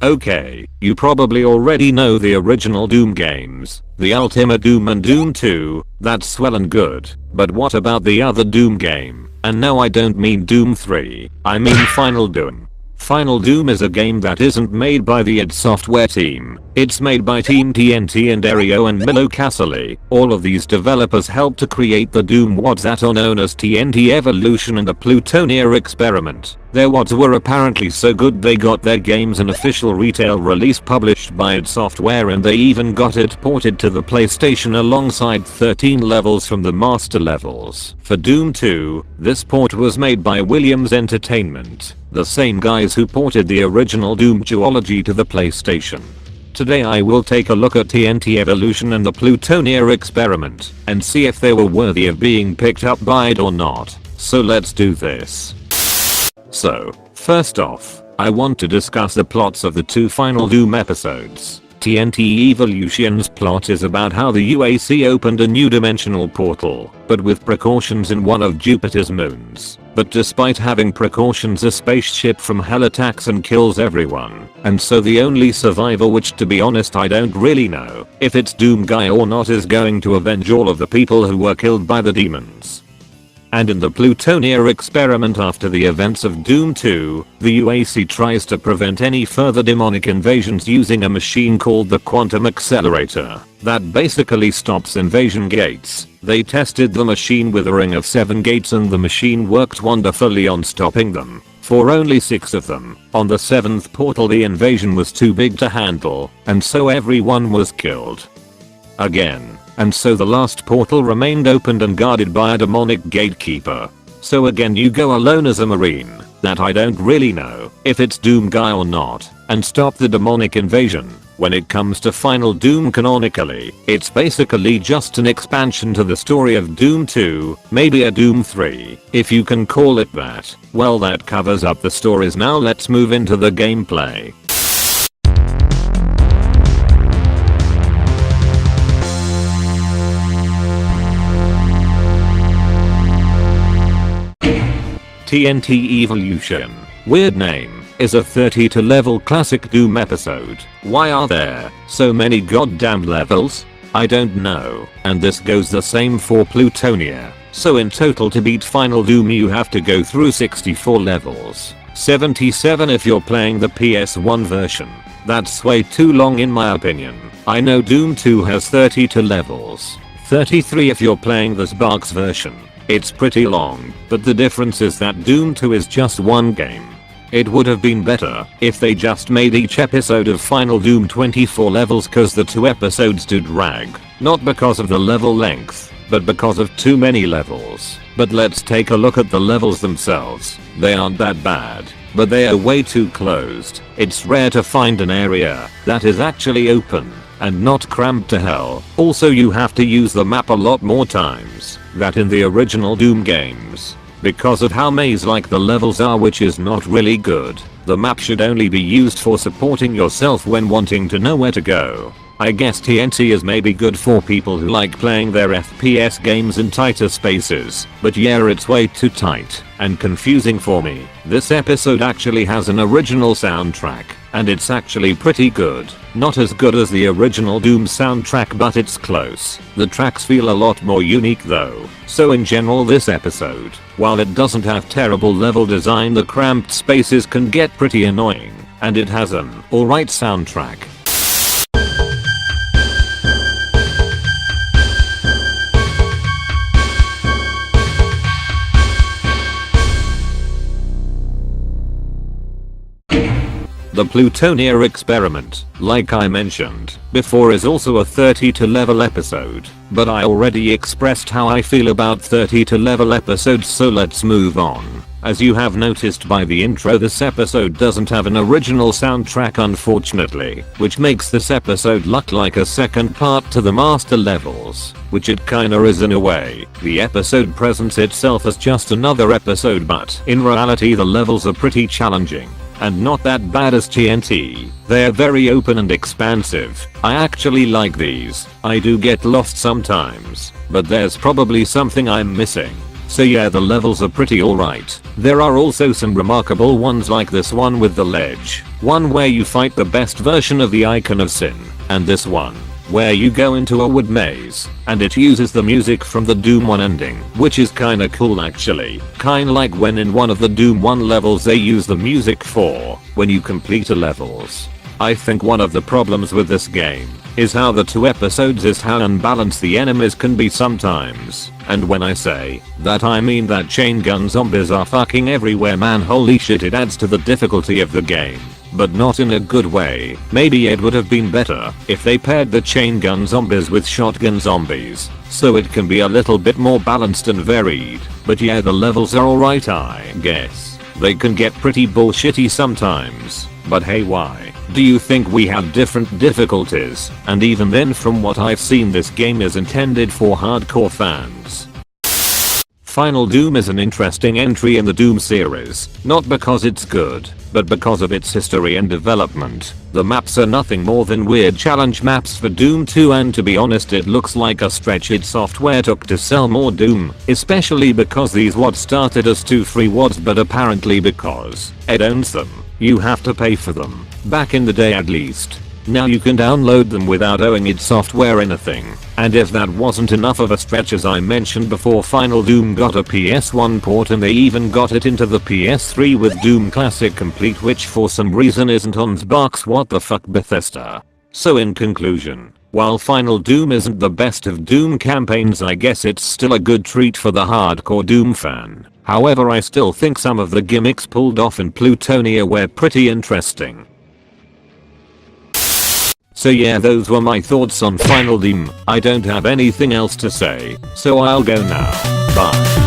Okay, you probably already know the original Doom games, the Ultimate Doom and Doom 2, that's well and good, but what about the other Doom game? And no, I don't mean Doom 3, I mean Final Doom. Final Doom is a game that isn't made by the id Software team, it's made by Team TNT and Ario and Milo Casali. All of these developers helped to create the Doom WODs that are known as TNT Evolution and the Plutonia Experiment. Their WODs were apparently so good they got their games an official retail release published by id Software, and they even got it ported to the PlayStation alongside 13 levels from the master levels. For Doom 2, this port was made by Williams Entertainment, the same guys who ported the original Doom duology to the PlayStation. Today I will take a look at TNT Evolution and the Plutonia Experiment and see if they were worthy of being picked up by id or not. So let's do this. So, first off, I want to discuss the plots of the two Final Doom episodes. TNT Evolution's plot is about how the UAC opened a new dimensional portal, but with precautions in one of Jupiter's moons. But despite having precautions, a spaceship from hell attacks and kills everyone. And so the only survivor, which to be honest I don't really know if it's Doom Guy or not, is going to avenge all of the people who were killed by the demons. And in the Plutonia Experiment, after the events of Doom 2, the UAC tries to prevent any further demonic invasions using a machine called the Quantum Accelerator that basically stops invasion gates. They tested the machine with a ring of 7 gates and the machine worked wonderfully on stopping them. For only 6 of them. On the 7th portal the invasion was too big to handle, and so everyone was killed. Again. And so the last portal remained opened and guarded by a demonic gatekeeper. So again you go alone as a marine, that I don't really know if it's Doom Guy or not, and stop the demonic invasion. When it comes to Final Doom canonically, it's basically just an expansion to the story of Doom 2, maybe a Doom 3, if you can call it that. Well, that covers up the stories. Now let's move into the gameplay. TNT Evolution, weird name, is a 32 level classic Doom episode. Why are there so many goddamn levels? I don't know, and this goes the same for Plutonia. So in total to beat Final Doom you have to go through 64 levels. 77 if you're playing the PS1 version. That's way too long in my opinion. I know Doom 2 has 32 levels. 33 if you're playing the Xbox version. It's pretty long, but the difference is that Doom 2 is just one game. It would have been better if they just made each episode of Final Doom 24 levels, cause the 2 episodes do drag. Not because of the level length, but because of too many levels. But let's take a look at the levels themselves. They aren't that bad, but they are way too closed. It's rare to find an area that is actually open and not cramped to hell. Also you have to use the map a lot more times than in the original Doom games. Because of how maze-like the levels are, which is not really good. The map should only be used for supporting yourself when wanting to know where to go. I guess TNT is maybe good for people who like playing their FPS games in tighter spaces, but yeah, it's way too tight and confusing for me. This episode actually has an original soundtrack, and it's actually pretty good. Not as good as the original Doom soundtrack, but it's close. The tracks feel a lot more unique though. So in general this episode, while it doesn't have terrible level design, the cramped spaces can get pretty annoying, and it has an alright soundtrack. The Plutonia Experiment, like I mentioned before, is also a 32 level episode, but I already expressed how I feel about 32 level episodes, so let's move on. As you have noticed by the intro, this episode doesn't have an original soundtrack unfortunately, which makes this episode look like a second part to the master levels, which it kinda is in a way. The episode presents itself as just another episode, but in reality the levels are pretty challenging. And not that bad as TNT. They're very open and expansive. I actually like these. I do get lost sometimes, but there's probably something I'm missing. So yeah, the levels are pretty alright. There are also some remarkable ones like this one with the ledge, One where you fight the best version of the Icon of Sin, and this one where you go into a wood maze, and it uses the music from the Doom 1 ending, which is kinda cool actually, kinda like when in one of the Doom 1 levels they use the music for when you complete a levels. I think one of the problems with this game is how the two episodes is how unbalanced the enemies can be sometimes, and when I say that I mean that chain gun zombies are fucking everywhere man, holy shit, it adds to the difficulty of the game. But not in a good way. Maybe it would have been better if they paired the chain gun zombies with shotgun zombies, so it can be a little bit more balanced and varied. But yeah, the levels are alright I guess. They can get pretty bullshitty sometimes, but hey, why do you think we have different difficulties? And even then, from what I've seen, this game is intended for hardcore fans. Final Doom is an interesting entry in the Doom series, not because it's good, but because of its history and development. The maps are nothing more than weird challenge maps for Doom 2, and to be honest it looks like a stretch id Software took to sell more Doom, especially because these WADs started as 2 free WADs, but apparently because id owns them, you have to pay for them, back in the day at least. Now you can download them without owing id Software anything. And if that wasn't enough of a stretch, as I mentioned before, Final Doom got a PS1 port and they even got it into the PS3 with Doom Classic Complete, which for some reason isn't on Xbox. What the fuck, Bethesda? So in conclusion, while Final Doom isn't the best of Doom campaigns, I guess it's still a good treat for the hardcore Doom fan. However, I still think some of the gimmicks pulled off in Plutonia were pretty interesting. So yeah, those were my thoughts on Final Doom. I don't have anything else to say, so I'll go now. Bye.